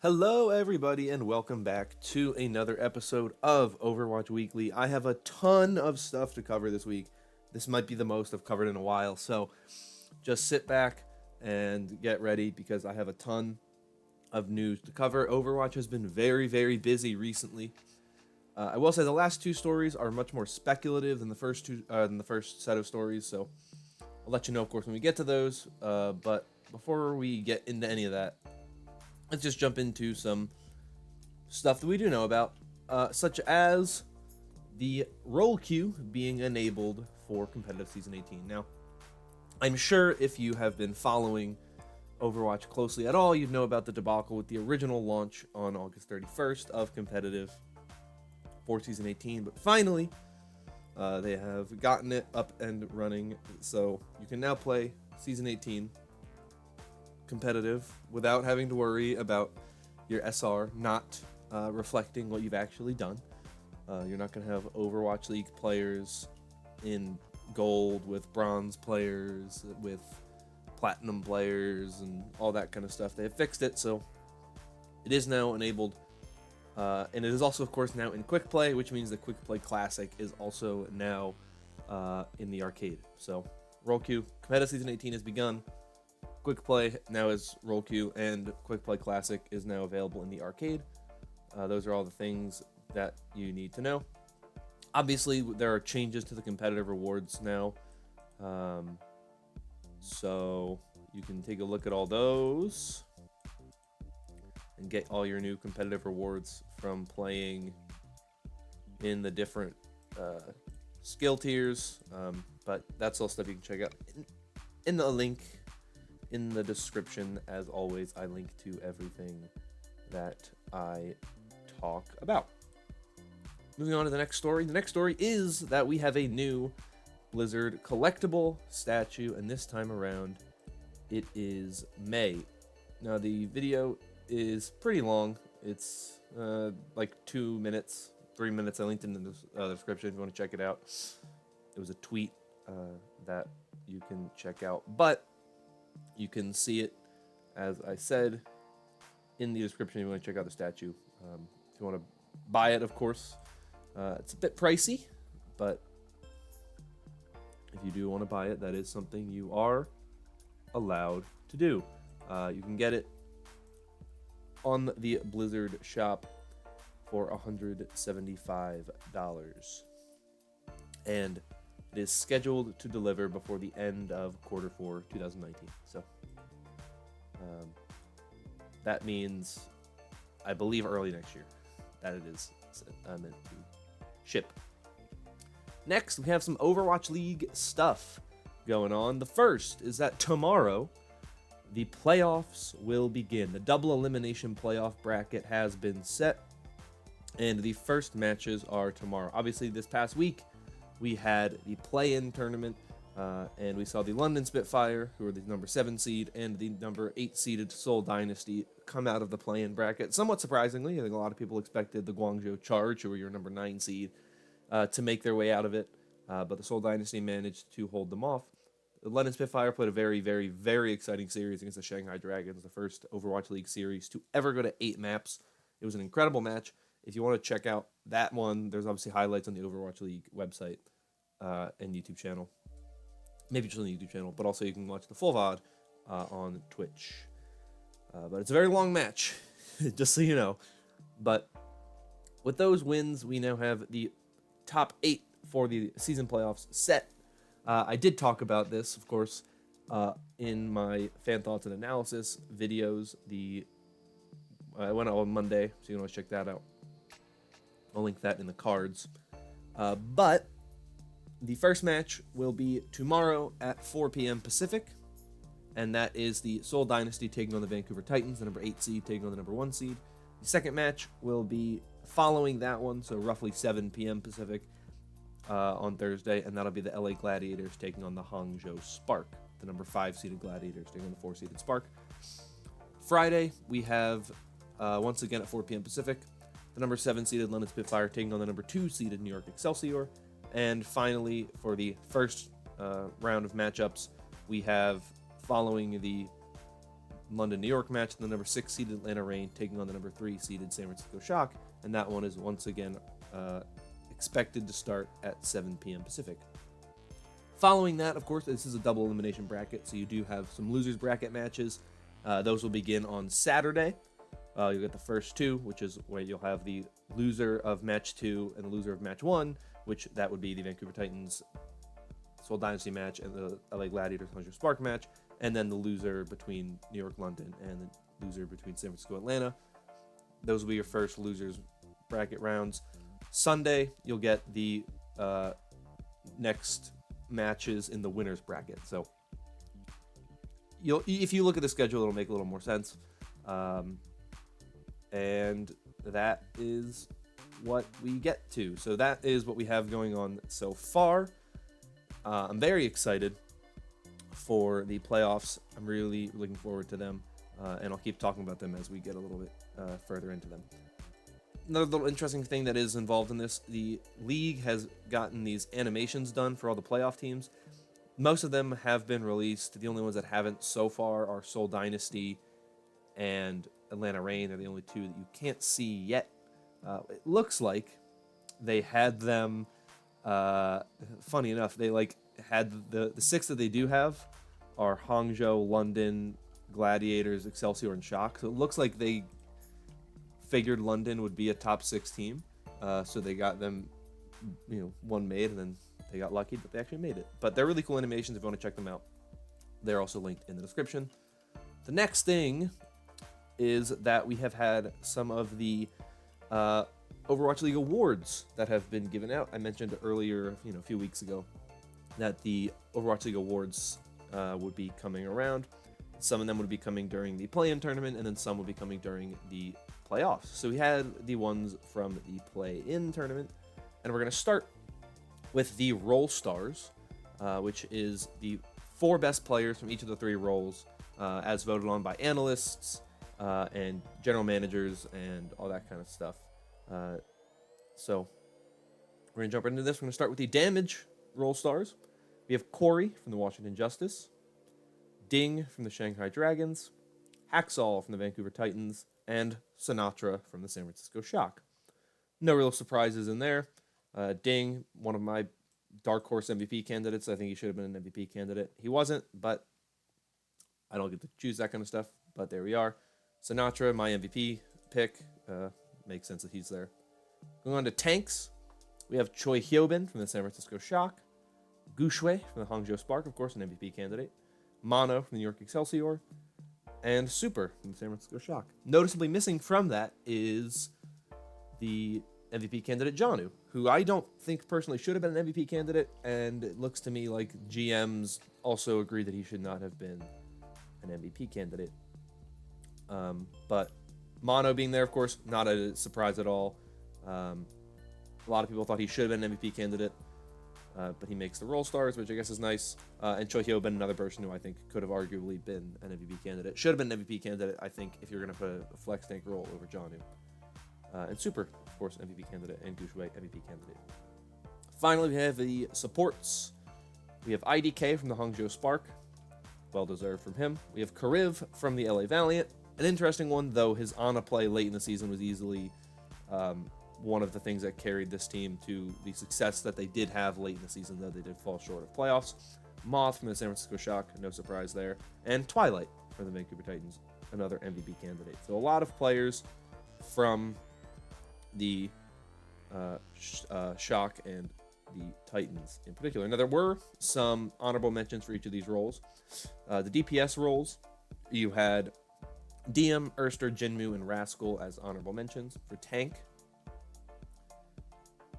Hello, everybody, and welcome back to another episode of Overwatch Weekly. I have a ton of stuff to cover this week. This might be the most I've covered in a while, so just sit back and get ready because I have a ton of news to cover. Overwatch has been very, very busy recently. I will say the last two stories are much more speculative than the first set of stories, so I'll let you know, of course, when we get to those. But before we get into any of that, let's just jump into some stuff that we do know about, such as the role queue being enabled for competitive Season 18. Now, I'm sure if you have been following Overwatch closely at all, you'd know about the debacle with the original launch on August 31st of competitive for Season 18, but finally, they have gotten it up and running, so you can now play Season 18 competitive without having to worry about your SR not reflecting what you've actually done. You're not going to have Overwatch League players in gold with bronze players, with platinum players, and all that kind of stuff. They have fixed it, so it is now enabled. And it is also, of course, now in Quick Play, which means the Quick Play Classic is also now in the arcade. So, Role Queue, Competitive Season 18 has begun. Quick Play now is Role Queue, and Quick Play Classic is now available in the arcade. Those are all the things that you need to know. Obviously, there are changes to the competitive rewards now. So, you can take a look at all those and get all your new competitive rewards from playing in the different skill tiers. But that's all stuff you can check out in the link in the description. As always, I link to everything that I talk about. Moving on to the next story. The next story is that we have a new Blizzard collectible statue, and this time around, it is May. Now, the video is pretty long. It's like 2 minutes, 3 minutes. I linked in the description if you want to check it out. It was a tweet that you can check out, but you can see it, as I said, in the description if you want to check out the statue. If you want to buy it, of course, it's a bit pricey, but if you do want to buy it, that is something you are allowed to do. You can get it on the Blizzard shop for $175. And it is scheduled to deliver before the end of quarter 4 2019. So that means, I believe, early next year that it is meant to ship. Next, we have some Overwatch League stuff going on. The first is that tomorrow, the playoffs will begin. The double elimination playoff bracket has been set, and the first matches are tomorrow. Obviously, this past week, we had the play-in tournament, and we saw the London Spitfire, who are the number 7 seed, and the number 8 seeded Seoul Dynasty come out of the play-in bracket. Somewhat surprisingly, I think a lot of people expected the Guangzhou Charge, who were your number 9 seed, to make their way out of it, but the Seoul Dynasty managed to hold them off. The London Spitfire played a very, very, very exciting series against the Shanghai Dragons, the first Overwatch League series to ever go to 8 maps. It was an incredible match. If you want to check out that one, there's obviously highlights on the Overwatch League website and YouTube channel. Maybe just on the YouTube channel, but also you can watch the full VOD on Twitch. But it's a very long match, just so you know. But with those wins, we now have the top 8 for the season playoffs set. I did talk about this, of course, in my fan thoughts and analysis videos. I went out on Monday, so you can always check that out. I'll link that in the cards. But the first match will be tomorrow at 4 p.m. Pacific, and that is the Seoul Dynasty taking on the Vancouver Titans, the number 8 seed taking on the number 1 seed. The second match will be following that one, so roughly 7 p.m. Pacific on Thursday, and that'll be the LA Gladiators taking on the Hangzhou Spark, the number 5 seeded Gladiators taking on the 4 seeded Spark. Friday, we have, once again at 4 p.m. Pacific, the number 7 seeded London Spitfire taking on the number 2 seeded New York Excelsior. And finally, for the first round of matchups, we have, following the London, New York match, the number 6 seeded Atlanta Reign taking on the number 3 seeded San Francisco Shock, and that one is once again expected to start at 7 p.m. Pacific. Following that, of course, this is a double elimination bracket, so you do have some losers bracket matches. Those will begin on Saturday. You'll get the first 2, which is where you'll have the loser of match 2 and the loser of match 1, which that would be the Vancouver Titans Seoul Dynasty match and the LA Gladiators Hangzhou Spark match, and then the loser between New York London and the loser between San Francisco Atlanta. Those will be your first losers bracket rounds. Sunday, you'll get the next matches in the winners bracket. So if you look at the schedule, it'll make a little more sense. And that is what we get to. So that is what we have going on so far. I'm very excited for the playoffs. I'm really looking forward to them. And I'll keep talking about them as we get a little bit further into them. Another little interesting thing that is involved in this, the league has gotten these animations done for all the playoff teams. Most of them have been released. The only ones that haven't so far are Seoul Dynasty and Atlanta Reign. They're the only 2 that you can't see yet. It looks like they had them, funny enough, they had the 6 that they do have are Hangzhou, London, Gladiators, Excelsior, and Shock. So it looks like they figured London would be a top 6 team. So they got them, one made, and then they got lucky that they actually made it. But they're really cool animations if you want to check them out. They're also linked in the description. The next thing is that we have had some of the Overwatch League awards that have been given out. I mentioned earlier, a few weeks ago, that the Overwatch League awards would be coming around. Some of them would be coming during the play-in tournament, and then some would be coming during the playoffs. So we had the ones from the play-in tournament, and we're going to start with the Role Stars, which is the 4 best players from each of the 3 roles, as voted on by analysts and general managers and all that kind of stuff. So we're going to jump right into this. We're going to start with the Damage Role Stars. We have Corey from the Washington Justice, Ding from the Shanghai Dragons, Hacksaw from the Vancouver Titans, and Sinatra from the San Francisco Shock. No real surprises in there. Ding, one of my dark horse MVP candidates. I think he should have been an MVP candidate. He wasn't, but I don't get to choose that kind of stuff. But there we are. Sinatra, my MVP pick. Makes sense that he's there. Going on to Tanks, we have Choi Hyobin from the San Francisco Shock, Gushui from the Hangzhou Spark, of course, an MVP candidate, Mono from the New York Excelsior, and Super from the San Francisco Shock. Noticeably missing from that is the MVP candidate Janu, who I don't think personally should have been an MVP candidate, and it looks to me like GMs also agree that he should not have been an MVP candidate. But Mono being there, of course, not a surprise at all. A lot of people thought he should have been an MVP candidate, but he makes the Role Stars, which I guess is nice. And Choi Hyobin, another person who I think could have arguably been an MVP candidate. Should have been an MVP candidate, I think, if you're going to put a flex tank role over Janu. And Super, of course, MVP candidate, and Gushui, MVP candidate. Finally, we have the supports. We have IDK from the Hangzhou Spark. Well-deserved from him. We have Kariv from the LA Valiant. An interesting one, though his Ana play late in the season was easily one of the things that carried this team to the success that they did have late in the season, though they did fall short of playoffs. Moth from the San Francisco Shock, no surprise there. And Twilight from the Vancouver Titans, another MVP candidate. So a lot of players from the Shock and the Titans in particular. Now, there were some honorable mentions for each of these roles. The DPS roles, you had Diem, Erster, Jinmu, and Rascal as honorable mentions. For Tank,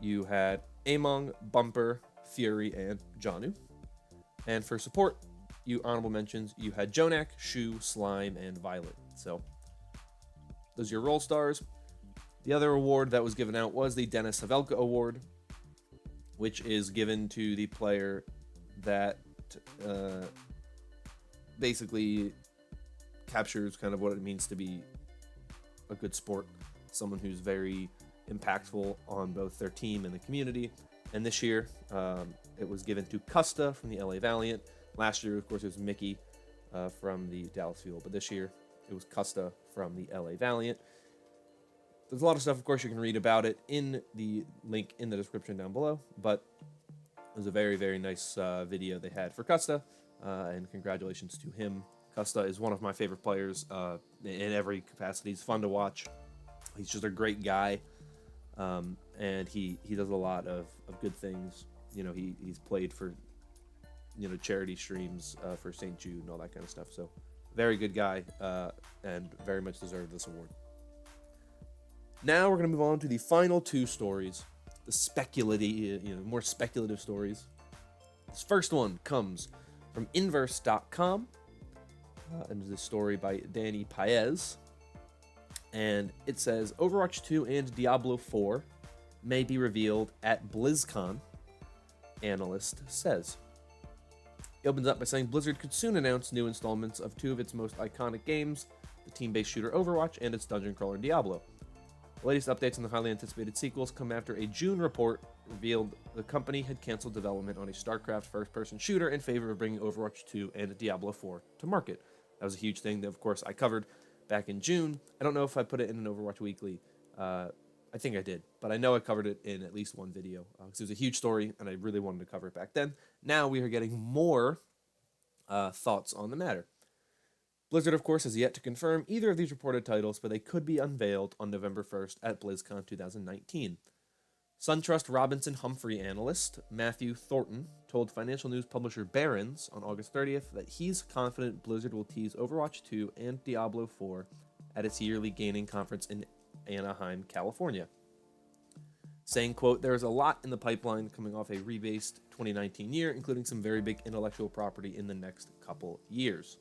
you had Among, Bumper, Fury, and Janu. And for support, you honorable mentions, you had Jonak, Shu, Slime, and Violet. So those are your Role Stars. The other award that was given out was the Denis Havelka Award, which is given to the player that basically captures kind of what it means to be a good sport, someone who's very impactful on both their team and the community. And this year, it was given to Custa from the LA Valiant. Last year, of course, it was Mickey from the Dallas Fuel, but this year it was Custa from the LA Valiant. There's a lot of stuff, of course, you can read about it in the link in the description down below, but it was a very, very nice video they had for Custa, and congratulations to him. Custa is one of my favorite players in every capacity. He's fun to watch. He's just a great guy, and he does a lot of good things. You know, he's played for, you know, charity streams for St. Jude and all that kind of stuff. So, very good guy, and very much deserved this award. Now we're going to move on to the final two stories, the speculative, more speculative stories. This first one comes from Inverse.com, and is a story by Danny Paez. And it says, Overwatch 2 and Diablo 4 may be revealed at BlizzCon, analyst says. It opens up by saying Blizzard could soon announce new installments of two of its most iconic games, the team-based shooter Overwatch and its dungeon crawler Diablo. The latest updates on the highly anticipated sequels come after a June report revealed the company had canceled development on a StarCraft first-person shooter in favor of bringing Overwatch 2 and Diablo 4 to market. That was a huge thing that, of course, I covered back in June. I don't know if I put it in an Overwatch Weekly. I think I did, but I know I covered it in at least one video because it was a huge story, and I really wanted to cover it back then. Now we are getting more thoughts on the matter. Blizzard, of course, has yet to confirm either of these reported titles, but they could be unveiled on November 1st at BlizzCon 2019. SunTrust Robinson Humphrey analyst Matthew Thornton told financial news publisher Barron's on August 30th that he's confident Blizzard will tease Overwatch 2 and Diablo 4 at its yearly gaming conference in Anaheim, California. Saying, quote, there is a lot in the pipeline coming off a rebased 2019 year, including some very big intellectual property in the next couple years.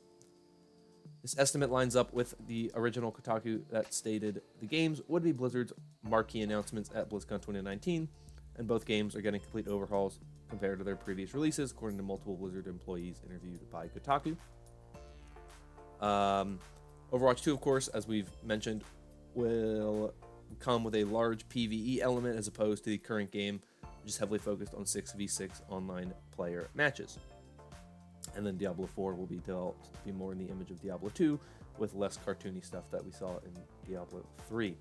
This estimate lines up with the original Kotaku that stated the games would be Blizzard's marquee announcements at BlizzCon 2019, and both games are getting complete overhauls compared to their previous releases, according to multiple Blizzard employees interviewed by Kotaku. Overwatch 2, of course, as we've mentioned, will come with a large PvE element as opposed to the current game, which is heavily focused on 6v6 online player matches. And then Diablo 4 will be developed to be more in the image of Diablo 2, with less cartoony stuff that we saw in Diablo 3.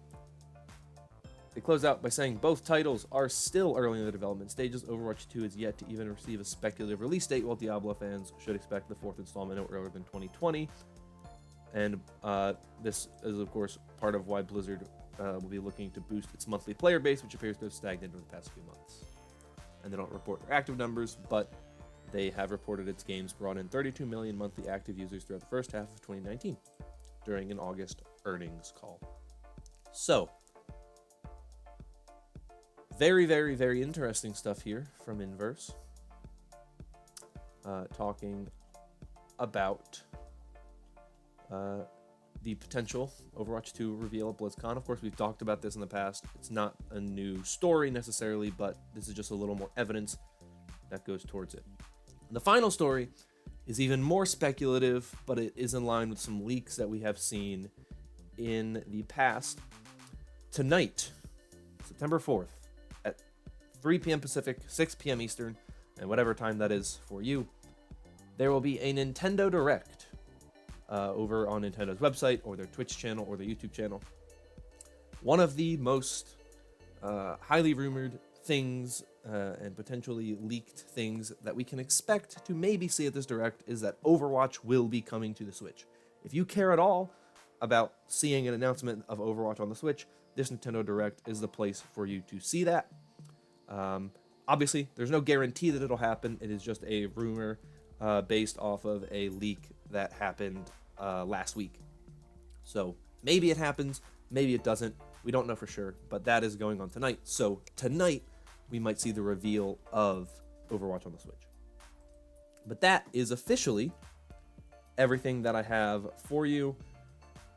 They close out by saying both titles are still early in the development stages. Overwatch 2 is yet to even receive a speculative release date, while Diablo fans should expect the fourth installment no earlier than 2020. And this is, of course, part of why Blizzard will be looking to boost its monthly player base, which appears to have stagnated over the past few months. And they don't report their active numbers, but they have reported its games brought in 32 million monthly active users throughout the first half of 2019 during an August earnings call. So, very, very, very interesting stuff here from Inverse. Talking about the potential Overwatch 2 reveal at BlizzCon. Of course, we've talked about this in the past. It's not a new story necessarily, but this is just a little more evidence that goes towards it. The final story is even more speculative, but it is in line with some leaks that we have seen in the past. Tonight, September 4th, at 3 p.m. Pacific, 6 p.m. Eastern, and whatever time that is for you, there will be a Nintendo Direct over on Nintendo's website or their Twitch channel or their YouTube channel. One of the most highly rumored things and potentially leaked things that we can expect to maybe see at this Direct is that Overwatch will be coming to the Switch. If you care at all about seeing an announcement of Overwatch on the Switch, this Nintendo Direct is the place for you to see that. Obviously, there's no guarantee that it'll happen. It is just a rumor based off of a leak that happened last week. So maybe it happens, maybe it doesn't. We don't know for sure, but that is going on tonight. So tonight, we might see the reveal of Overwatch on the Switch. But that is officially everything that I have for you.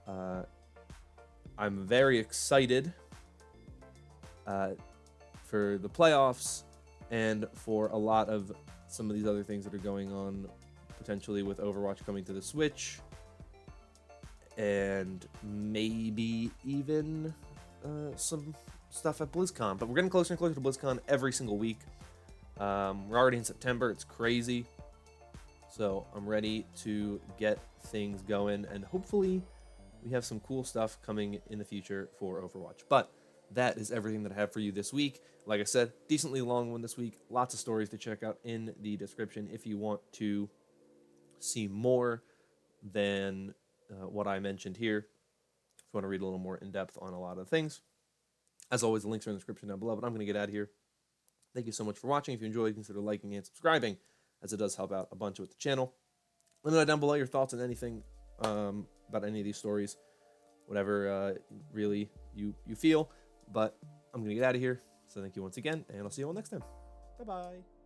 I'm very excited for the playoffs and for a lot of some of these other things that are going on, potentially with Overwatch coming to the Switch, and maybe even some stuff at BlizzCon. But we're getting closer and closer to BlizzCon every single week. We're already in September. It's crazy. So I'm ready to get things going, and hopefully we have some cool stuff coming in the future for Overwatch. But that is everything that I have for you this week. Like I said, decently long one this week. Lots of stories to check out in the description if you want to see more than what I mentioned here. If you want to read a little more in depth on a lot of things. As always, the links are in the description down below, but I'm going to get out of here. Thank you so much for watching. If you enjoyed, consider liking and subscribing, as it does help out a bunch with the channel. Let me know down below your thoughts on anything about any of these stories, whatever really you feel. But I'm going to get out of here. So thank you once again, and I'll see you all next time. Bye-bye.